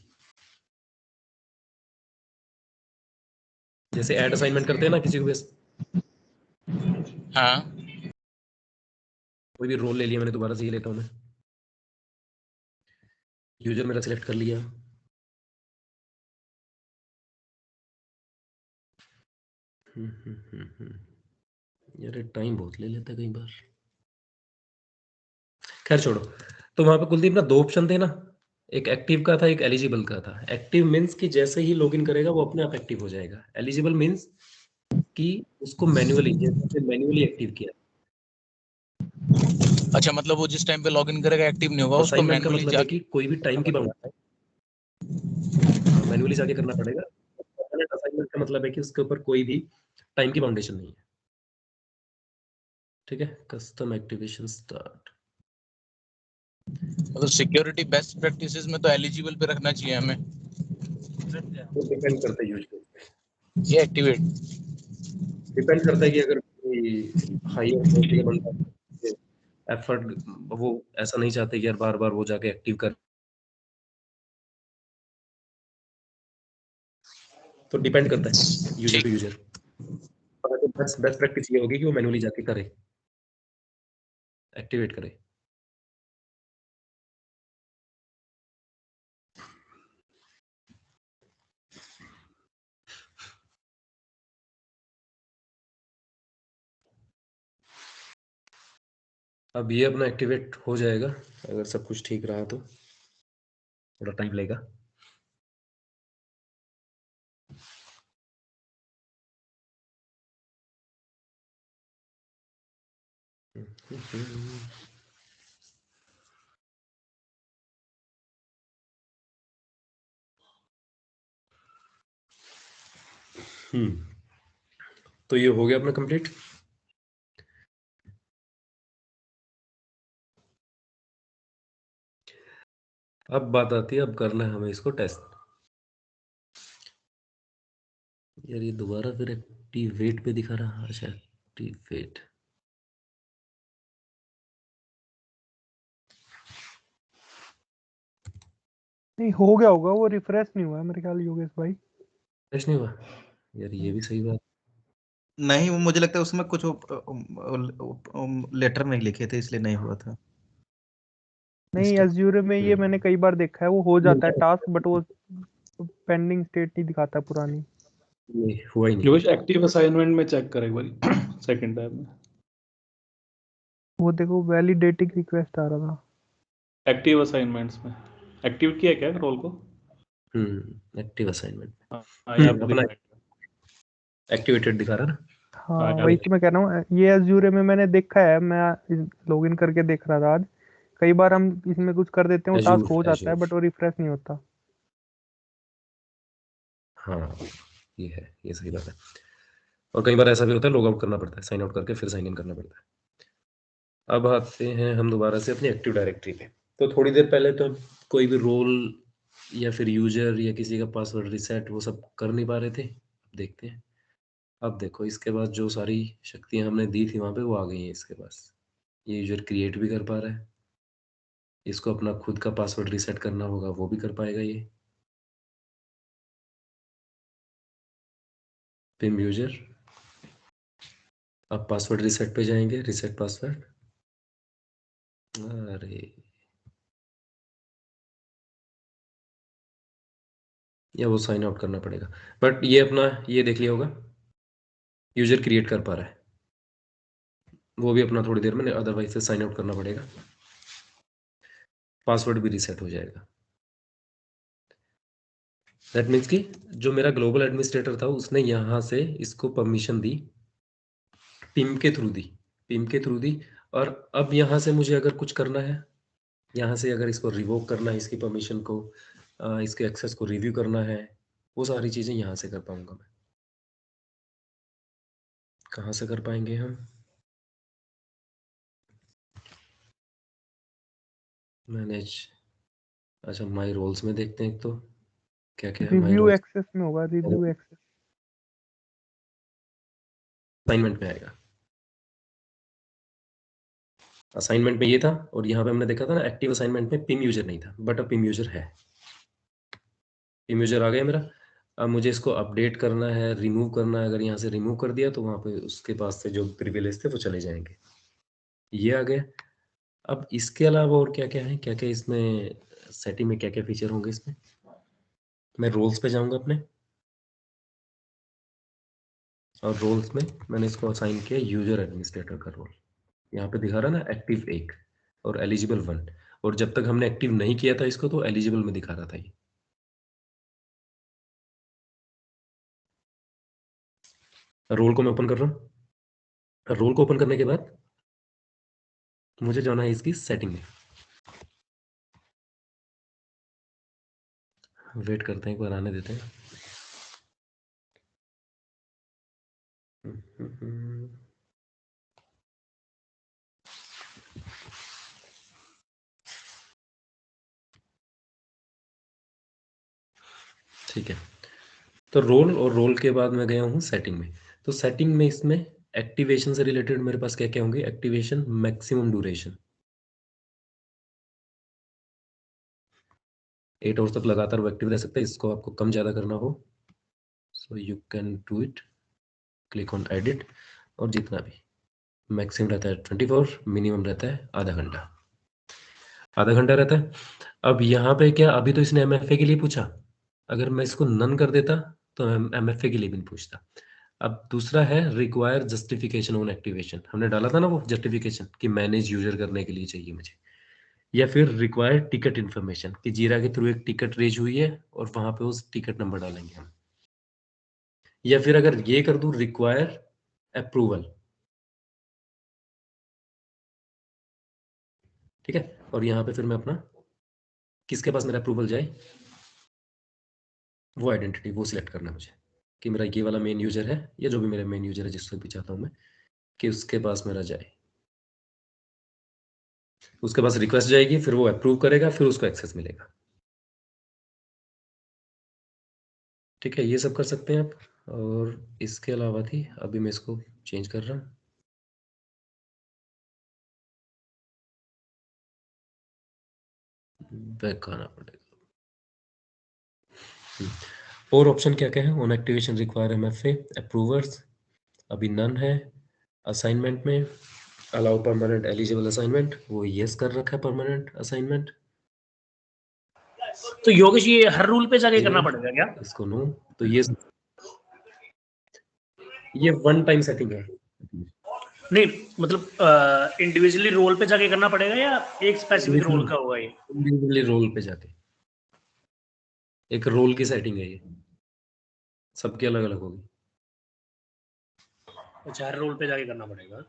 जैसे ऐड असाइनमेंट करते हैं ना किसी को, हाँ, कोई भी रोल ले लिया मैंने, दोबारा से ये लेता हूँ मैं, यूजर मेरा सिलेक्ट कर लिया, यार टाइम बहुत ले लेता है कई बार, खैर छोड़ो। तो वहां पे कुलदीप ना दो ऑप्शन थे ना, एक एक्टिव का था एक एलिजिबल का था। एक्टिव मींस कि जैसे ही लॉगिन करेगा वो अपने आप एक्टिव हो जाएगा। एलिजिबल मींस कि उसको मैन्युअली एक्टिव किया। अच्छा, मतलब वो जिस टाइम पे लॉगिन करेगा एक्टिव नहीं होगा, उसको असाइनमेंट का मैन्युअली मतलब है कि कोई भी टाइम की बाउंड्री मैन्युअली जाके करना पड़ेगा। असाइनमेंट का मतलब है कि उसके ऊपर कोई भी टाइम की बाउंडेशन नहीं है। ठीक है, कस्टम एक्टिवेशन स्टार्ट। मतलब सिक्योरिटी बेस्ट प्रैक्टिसेस में तो एलिजिबल पे रखना चाहिए हमें। वो डिपेंड करता है यूज पे, ये एक्टिवेट डिपेंड करता है कि अगर कोई हाई बंदा एफर्ट, वो ऐसा नहीं चाहते कि यार बार बार वो जाके एक्टिव कर, तो डिपेंड करता है user to user. Best practice ये होगी कि वो मैन्युअली जाके करे, एक्टिवेट करे। अब ये अपना एक्टिवेट हो जाएगा अगर सब कुछ ठीक रहा तो, थोड़ा टाइम लेगा। तो ये हो गया अपना कंप्लीट। अब बात आती है, अब करना है हमें इसको टेस्ट। यार ये दोबारा फिर एक्टिवेट पे दिखा रहा है। अच्छा, एक्टिवेट नहीं हो गया होगा, वो रिफ्रेश नहीं हुआ है मेरे ख्याल योगेश भाई। रिफ्रेश नहीं हुआ यार, ये भी सही बात। नहीं, वो मुझे लगता है उसमें कुछ लेटर में लिखे थे इसलिए नहीं हुआ था। नहीं, एज़्योर में ये मैंने कई बार देखा है, वो हो जाता है टास्क बट वो पेंडिंग स्टेट नहीं दिखाता पुरानी। नहीं हुआ ही नहीं। योगेश एक्टिव असाइनमेंट में चेक कर एक बार सेकंड टैब में। वो देखो वैलिडेटिंग रिक्वेस्ट आ रहा था एक्टिव असाइनमेंट्स में एक्टिव किया क्या रोल को? एक्टिव असाइनमेंट हाँ यहाँ पे अपना दिखा है। एक्टिवेटेड दिखा रहा है ना। हाँ हाँ, वही तो मैं कह रहा हूँ, ये अज़ूरे में मैंने देखा है, मैं लॉगिन करके देख रहा था आज। कई बार हम इसमें कुछ कर देते हैं, वो टास्क हो जाता है बट वो रिफ्रेश नहीं होता। हाँ ये सही बात है। और कई बार ऐसा भी होता है लॉग आउट करना पड़ता है, साइन आउट करके फिर साइन इन करना पड़ता है। अब आते हैं हम दोबारा से अपनी एक्टिव डायरेक्टरी पे। तो थोड़ी देर पहले तो कोई भी रोल या फिर यूजर या किसी का पासवर्ड रिसेट वो सब कर नहीं पा रहे थे। देखते हैं। अब देखो इसके बाद जो सारी शक्तियां हमने दी थी वहां पे वो आ गई हैं इसके पास। ये यूजर क्रिएट भी कर पा रहा है, इसको अपना खुद का पासवर्ड रिसेट करना होगा वो भी कर पाएगा ये। पिम यूजर, अब पासवर्ड रिसेट पे जाएंगे, रिसेट पासवर्ड। अरे या वो साइन आउट करना पड़ेगा, बट ये अपना ये देख लिया होगा यूजर क्रिएट कर पा रहा है, वो भी अपना थोड़ी देर में, अदरवाइज से साइन आउट करना पड़ेगा, पासवर्ड भी रिसेट हो जाएगा। दैट मीन्स कि जो मेरा ग्लोबल एडमिनिस्ट्रेटर था उसने यहाँ से इसको परमिशन दी, पिम के थ्रू दी। और अब यहाँ से मुझे अगर कुछ करना है, यहाँ से अगर इसको रिवोक करना है, इसकी परमिशन को, इसके एक्सेस को रिव्यू करना है, वो सारी चीज़ें यहाँ से कर पाऊंगा मैं। कहाँ से कर पाएंगे हम? मैनेज, अच्छा माय रोल्स में देखते हैं। तो क्या क्या है? रिव्यू एक्सेस में होगा, रिव्यू एक्सेस असाइनमेंट में आएगा। असाइनमेंट में ये था, और यहाँ पे हमने देखा था ना एक्टिव असाइनमेंट में पिम यूजर नहीं था, बट अब पिम यूजर है। पिम यूजर आ गया मेरा। अब मुझे इसको अपडेट करना है, रिमूव करना है। अगर यहाँ से रिमूव कर दिया तो वहाँ पे उसके पास से जो प्रिविलेज थे वो चले जाएंगे। ये आ गया। अब इसके अलावा और क्या क्या है, क्या क्या इसमें सेटिंग में क्या क्या फीचर होंगे इसमें? मैं रोल्स पे जाऊंगा अपने, और रोल्स में मैंने इसको असाइन किया यूजर एडमिनिस्ट्रेटर का रोल। यहाँ पे दिखा रहा ना एक्टिव 1 और एलिजिबल 1, और जब तक हमने एक्टिव नहीं किया था इसको तो एलिजिबल में दिखा रहा था ये। रोल को मैं ओपन कर रहा हूँ। रोल को ओपन करने के बाद मुझे जाना है इसकी सेटिंग में। वेट करते हैं, एक बार आने देते हैं। ठीक है, तो रोल और रोल के बाद मैं गया हूँ सेटिंग में। तो सेटिंग में इसमें एक्टिवेशन से रिलेटेड मेरे पास क्या क्या होंगे? एक्टिवेशन मैक्सिमम ड्यूरेशन 8 आवर्स तक लगातार वो एक्टिव रह सकता है। इसको आपको कम ज़्यादा करना हो so you can do it, click on edit. और जितना भी मैक्सिमम रहता है 24, मिनिमम रहता है आधा घंटा रहता है। अब यहाँ पे क्या, अभी तो इसने MFA के लिए पूछा, अगर मैं इसको नन कर देता तो MFA के लिए भी नहीं पूछता। अब दूसरा है रिक्वायर जस्टिफिकेशन ऑन एक्टिवेशन, हमने डाला था ना वो जस्टिफिकेशन कि मैनेज यूजर करने के लिए चाहिए मुझे, या फिर रिक्वायर टिकट इन्फॉर्मेशन कि जीरा के थ्रू एक टिकट रेज हुई है और वहां पे उस टिकट नंबर डालेंगे हम। या फिर अगर ये कर दूं रिक्वायर अप्रूवल, ठीक है, और यहाँ पे फिर मैं अपना किसके पास मेरा अप्रूवल जाए वो आइडेंटिटी वो सिलेक्ट करना है मुझे कि मेरा ये वाला मेन यूजर है या जो भी मेरा मेन यूजर है जिससे भी चाहता हूँ मैं कि उसके पास मेरा जाए। उसके पास रिक्वेस्ट जाएगी, फिर वो अप्रूव करेगा, फिर उसको एक्सेस मिलेगा। ठीक है, ये सब कर सकते हैं आप। और इसके अलावा थी, अभी मैं इसको चेंज कर रहा हूँ। बैक आना पड़ेगा। और ऑप्शन क्या क्या है? On activation require MFA, approvers अभी नन है। असाइनमेंट में अलाउ परमानेंट एलिजिबल असाइनमेंट, वो यस कर रखा है परमानेंट असाइनमेंट। तो योगेश ये हर रूल पे जाके करना पड़ेगा क्या? इसको नो, तो ये वन टाइम सेटिंग है। नहीं मतलब इंडिविजुअली रोल पे जाके करना पड़ेगा या एक स्पेसिफिक रोल का होगा ये? इंडिविजुअली रोल पे जाके, एक रोल की सेटिंग है ये, सबकी अलग अलग होगी। अच्छा, हर रोल पे जाके करना पड़ेगा।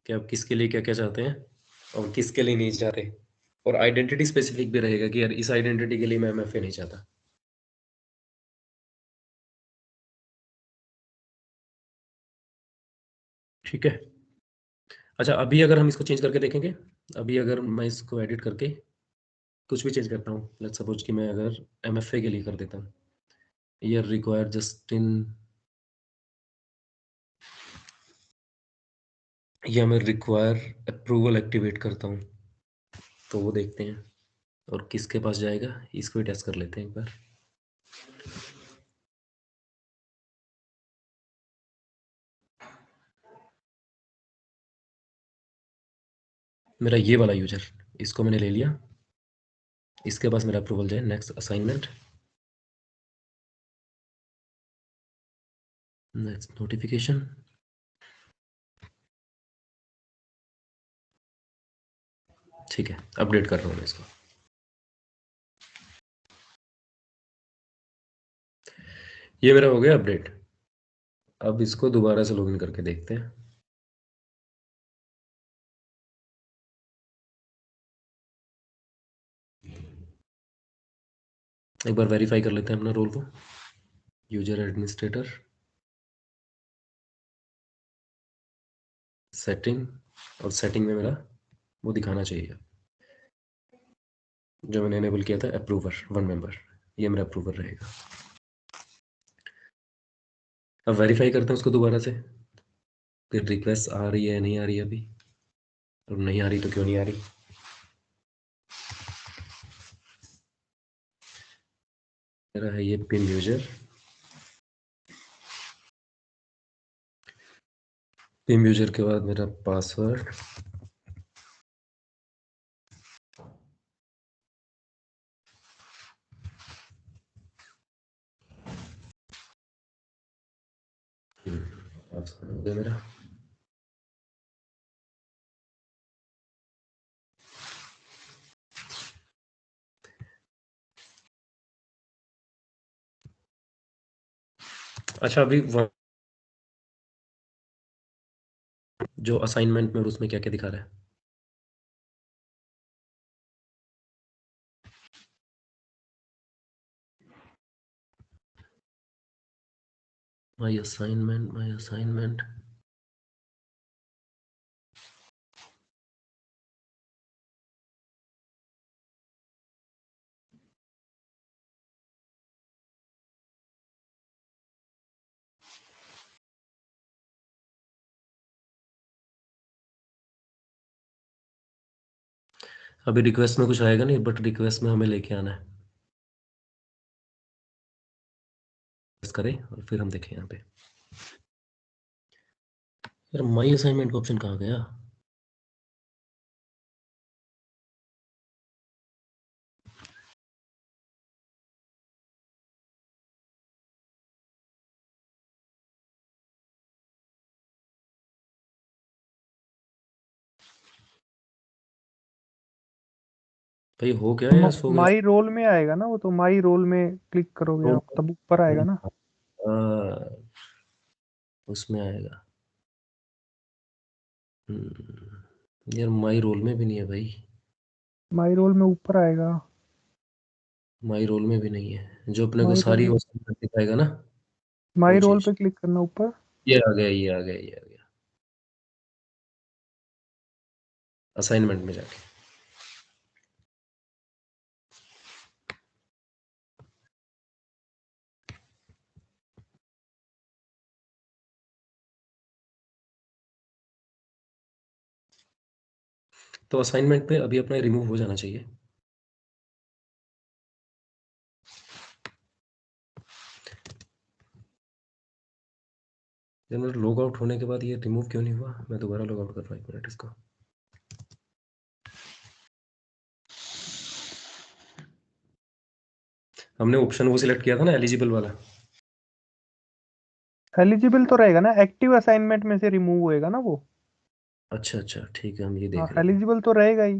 कि आप किसके लिए क्या क्या चाहते हैं और किसके लिए नहीं चाहते, और आइडेंटिटी स्पेसिफिक भी रहेगा कि यार इस आइडेंटिटी के लिए मैं एमएफए नहीं चाहता। ठीक है। अच्छा, अभी अगर हम इसको चेंज करके देखेंगे, अभी अगर मैं इसको एडिट करके कुछ भी चेंज करता हूँ, लेट्स सपोज कि मैं अगर एमएफए के लिए कर देता हूँ, ईयर रिक्वायर जस्टिन, या मैं रिक्वायर अप्रूवल एक्टिवेट करता हूँ, तो वो देखते हैं और किसके पास जाएगा, इसको भी टेस्ट कर लेते हैं एक बार। मेरा ये वाला यूजर, इसको मैंने ले लिया, इसके पास मेरा अप्रूवल जाए। नेक्स्ट असाइनमेंट, नेक्स्ट नोटिफिकेशन, ठीक है, अपडेट कर रहा हूँ मैं इसको। ये मेरा हो गया अपडेट। अब इसको दोबारा से लॉगिन करके देखते हैं। एक बार वेरीफाई कर लेते हैं अपना रोल को, यूजर एडमिनिस्ट्रेटर, सेटिंग, और सेटिंग में मेरा वो दिखाना चाहिए जो मैंने एनेबल किया था, अप्रूवर वन मेंबर, ये मेरा अप्रूवर रहेगा। अब वेरीफाई करते हैं उसको दोबारा से, फिर रिक्वेस्ट आ रही है नहीं आ रही है अभी, और नहीं आ रही तो क्यों नहीं आ रही। मेरा है ये पिन यूजर, पिन यूजर के बाद मेरा पासवर्ड, पासवर्ड हो गया मेरा। अच्छा, अभी जो असाइनमेंट में और उसमें क्या क्या दिखा रहा है, माय असाइनमेंट, माय असाइनमेंट, अभी रिक्वेस्ट में कुछ आएगा नहीं, बट रिक्वेस्ट में हमें लेके आना है, करें और फिर हम देखें यहाँ पे। यार माय असाइनमेंट का ऑप्शन कहाँ गया? भाई हो क्या है, सो गया? माई रोल में आएगा ना वो, तो माई रोल में क्लिक करोगे आप तब ऊपर आएगा ना। उसमें आएगा। यार माई रोल में भी नहीं है भाई, माई रोल में ऊपर आएगा। माई रोल में भी नहीं है, जो अपने को माई सारी रोल, वो दिखाएगा ना, माई वो रोल चीज। पे क्लिक करना ऊपर। ये आ गया, ये आ गया, ये आ गया असाइनमेंट में जाके। तो असाइनमेंट पे अभी अपना रिमूव हो जाना चाहिए। जब मेरा लॉग आउट होने के बाद ये रिमूव क्यों नहीं हुआ? मैं दोबारा लॉग आउट कर रहा हूँ, 1 मिनट इसको। हमने ऑप्शन वो सिलेक्ट किया था ना एलिजिबल वाला। एलिजिबल तो रहेगा ना, एक्टिव असाइनमेंट में से रिमूव होएगा ना वो। अच्छा अच्छा ठीक है, हम ये हाँ देख रहे हैं। एलिजिबल तो रहेगा ही,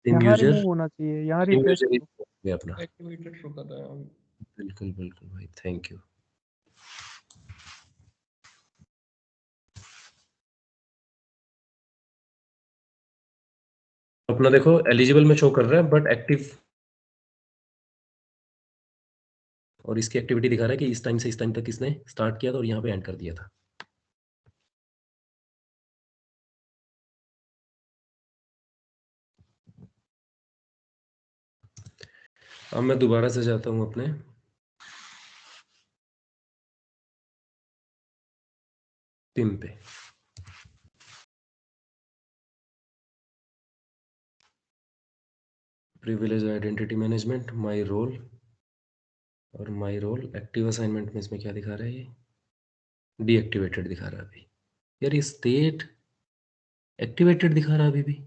टीम यहाँ यूजर, रिमूव होना चाहिए, यहाँ टीम रिफ्रेश यूजर करो। ही अपना। एक्टिवेटेड शो कर रहा है। बिल्कुल बिल्कुल भाई, थैंक यू। अपना देखो एलिजिबल में शो कर रहा है बट एक्टिव, और इसकी एक्टिविटी दिखा रहा है कि इस टाइम से इस टाइम तक इसने स्टार्ट किया था और यहाँ पे एंड कर दिया था। अब मैं दोबारा से जाता हूँ अपने पिम पे। Privilege identity management, my role, और माय रोल एक्टिव असाइनमेंट में इसमें क्या दिखा रहा है, ये डीएक्टिवेटेड दिखा रहा है अभी। यार ये स्टेट एक्टिवेटेड दिखा रहा है अभी भी।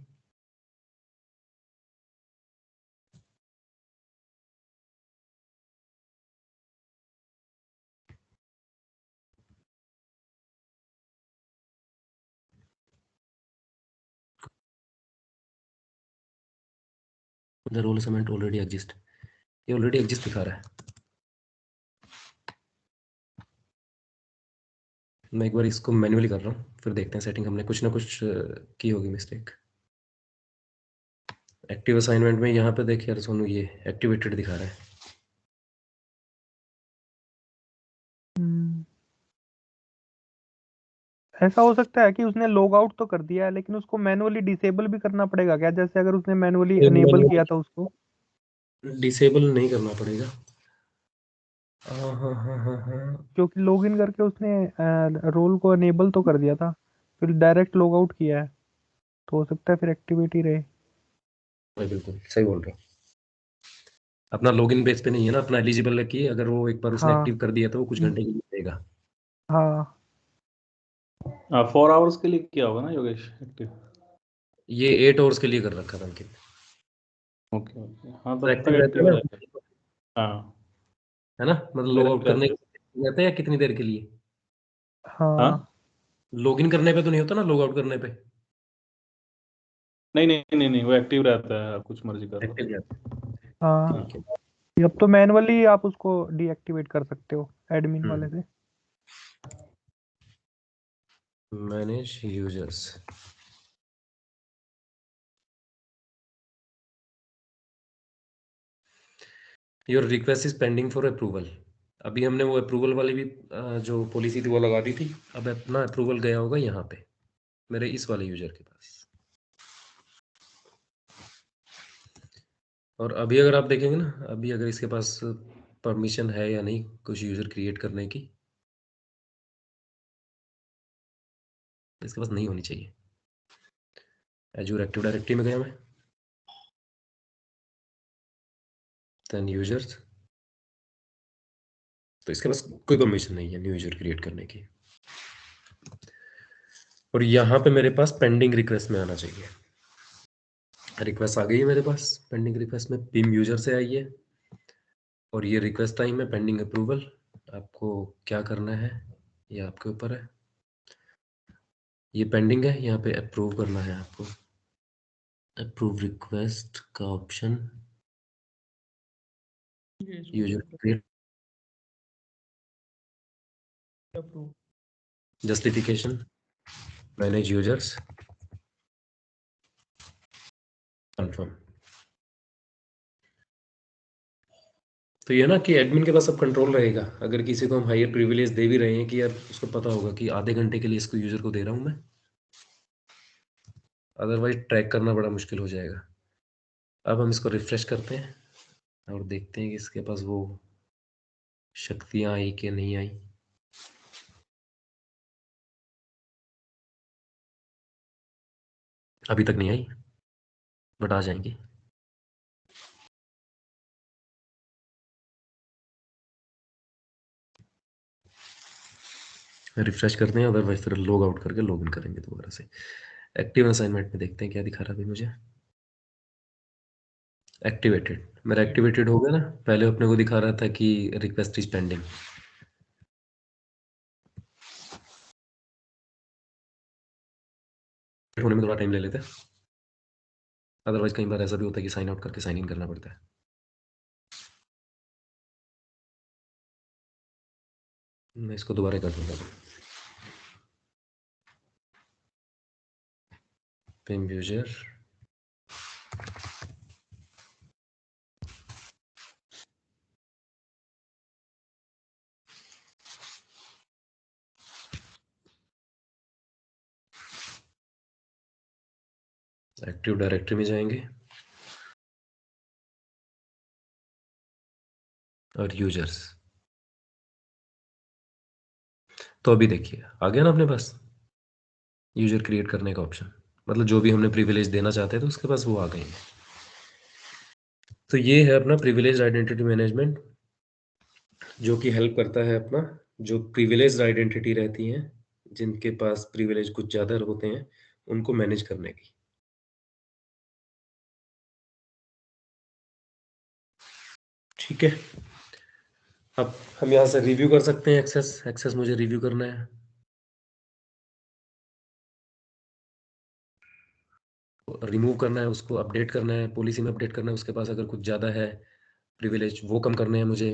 The role assignment already exist, ये ऑलरेडी एग्जिस्ट दिखा रहा है। मैं एक बार इसको मैन्युअली कर रहा हूँ, फिर देखते हैं सेटिंग हमने कुछ ना कुछ की होगी मिस्टेक। एक्टिव असाइनमेंट में यहाँ पे देखिए यार सोनू, ये एक्टिवेटेड दिखा रहा है। ऐसा हो सकता है कि उसने लॉग आउट तो कर दिया है लेकिन उसको मैनुअली डिसेबल भी करना पड़ेगा क्या, जैसे अगर उसने मैनुअली अनेबल किया था उसको डिसेबल नहीं करना पड़ेगा। हाँ हाँ हाँ हाँ हाँ, क्योंकि लॉगिन करके उसने रोल को अनेबल तो कर दिया था, फिर डायरेक्ट लॉग आउट किया है, तो हो सकता है फिर एक्टिविटी रहे। बिल्कुल सही बोल रहे हो। अपना लॉगिन बेस पे नहीं है ना, अपना एलिजिबल है कि अगर वो एक बार उसने हाँ एक्टिव कर दिया तो वो कुछ घंटे के लिए देगा। हाँ 4 आवर्स के लिए किया होगा ना योगेश एक्टिव? ये 8 आवर्स के लिए कर रखा था अंकित। ओके ओके, हाँ तो तब एक्टिव तक रहता है एक्टिव ना, रहेगा। हाँ है ना, मतलब लॉग मेरा आउट भी करने रहता है। के रहता है या कितनी देर के लिए? हाँ लॉगिन करने पे तो नहीं होता ना, लॉग आउट करने पे नहीं नहीं नहीं नहीं, वो एक्टिव रहता है, आप कुछ मर्जी कर लो। एक्टिव रहता है। हाँ। ठीक है, अब तो मैनुअली आप उसको डीएक्टिवेट कर सकते हो एडमिन वाले से। Manage users. Your request is pending for approval. अभी हमने वो अप्रूवल वाली भी जो पॉलिसी थी वो लगा दी थी। अब अपना अप्रूवल गया होगा यहाँ पे मेरे इस वाले यूजर के पास। और अभी अगर आप देखेंगे ना, अभी अगर इसके पास परमिशन है या नहीं कुछ यूजर क्रिएट करने की, इसके पास नहीं होनी चाहिए। एजूर एक्टिव डायरेक्टरी में गया मैं, देन यूजर्स, तो इसके पास कोई परमिशन नहीं है न्यू यूजर क्रिएट करने की। और यहाँ पे मेरे पास पेंडिंग रिक्वेस्ट में आना चाहिए। रिक्वेस्ट आ गई है मेरे पास, पेंडिंग रिक्वेस्ट में पिम यूजर से आई है और ये रिक्वेस्ट टाइम है पेंडिंग अप्रूवल। आपको क्या करना है ये आपके ऊपर है। ये पेंडिंग है, यहाँ पे अप्रूव करना है आपको। अप्रूव रिक्वेस्ट का option, user create, justification, manage users, confirm. तो ये ना कि एडमिन के पास सब कंट्रोल रहेगा। अगर किसी को हम हायर प्रिविलेज दे भी रहे हैं कि यार उसको पता होगा कि आधे घंटे के लिए इसको यूजर को दे रहा हूं मैं, अदरवाइज ट्रैक करना बड़ा मुश्किल हो जाएगा। अब हम इसको रिफ्रेश करते हैं और देखते हैं कि इसके पास वो शक्तियां आई कि नहीं आई। अभी तक नहीं आई बट आ जाएंगी। रिफ्रेश करते हैं, अदरवाइज फिर लॉग आउट करके लॉग इन करेंगे दोबारा से। एक्टिव असाइनमेंट में देखते हैं क्या दिखा रहा है अभी मुझे। एक्टिवेटेड, मेरा एक्टिवेटेड हो गया ना। पहले अपने को दिखा रहा था कि रिक्वेस्ट इज पेंडिंग। होने में थोड़ा टाइम ले लेते हैं, अदरवाइज कई बार ऐसा भी होता है कि साइन आउट करके साइन इन करना पड़ता है। मैं इसको दोबारा कर दूंगा। पिम यूजर एक्टिव डायरेक्टरी में जाएंगे और यूजर्स। तो अभी देखिए आ गया ना अपने पास यूजर क्रिएट करने का ऑप्शन, मतलब जो भी हमने प्रिविलेज देना चाहते थे उसके पास वो आ गए हैं। तो ये है अपना प्रिविलेज आइडेंटिटी मैनेजमेंट, जो कि हेल्प करता है अपना जो प्रिविलेज आइडेंटिटी रहती हैं, जिनके पास प्रिविलेज कुछ ज़्यादा होते हैं, उनको मैनेज करने की। ठीक है, अब हम यहाँ से रिव्यू कर सकते हैं एक्सेस मुझे रिव्यू करना है। रिमूव करना है, उसको अपडेट करना है, पॉलिसी में अपडेट करना है, उसके पास अगर कुछ ज़्यादा है प्रिविलेज वो कम करने हैं मुझे,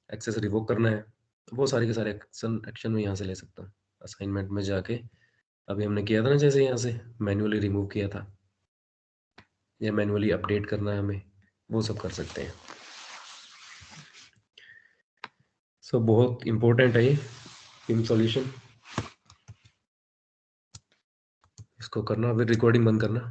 एक्सेस रिवोक करना है, वो सारे के सारे एक्शन में यहाँ से ले सकता हूँ। असाइनमेंट में जाके अभी हमने किया था ना, जैसे यहाँ से मैन्युअली रिमूव किया था या मैन्युअली अपडेट करना है हमें, वो सब कर सकते हैं। सो बहुत इंपॉर्टेंट है ये पिम सॉल्यूशन, इसको करना। फिर रिकॉर्डिंग बंद करना।